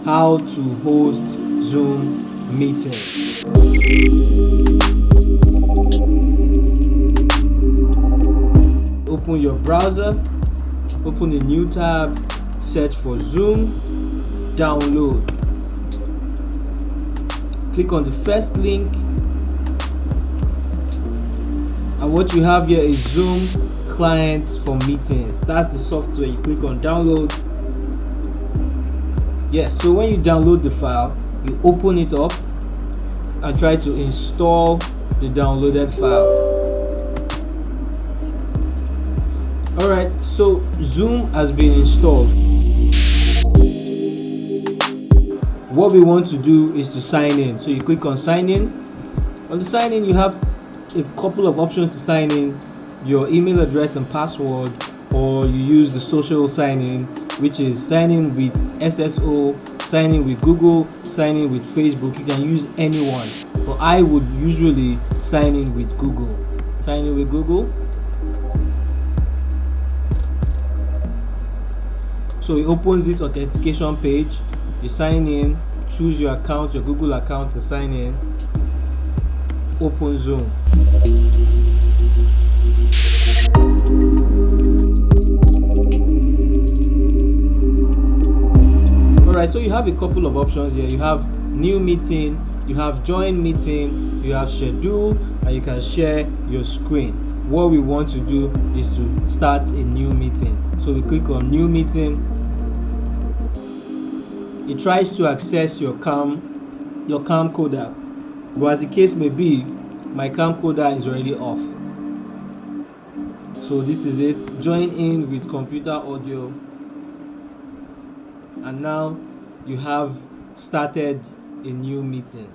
how to host Zoom meetings. Open your browser, open a new tab, search for Zoom, download. Click on the first link, and what you have here is Zoom client for meetings. That's the software. You click on download. Yes, so when you download the file, you open it up and try to install the downloaded file. Alright, so Zoom has been installed. What we want to do is to sign in. So you click on sign in. On the sign in, you have a couple of options to sign in: your email address and password, or you use the social sign in, which is sign in with SSO, sign in with Google, sign in with Facebook. You can use any one, but I would usually sign in with Google. Sign in with Google. So it opens this authentication page. You sign in, choose your account, your Google account to sign in. Open Zoom. Alright, so you have a couple of options here. You have new meeting, you have join meeting, you have schedule, and you can share your screen. What we want to do is to start a new meeting. So we click on new meeting. It tries to access your camcorder, but as the case may be, my camcorder is already off. So this is it. Join in with computer audio, and now you have started a new meeting.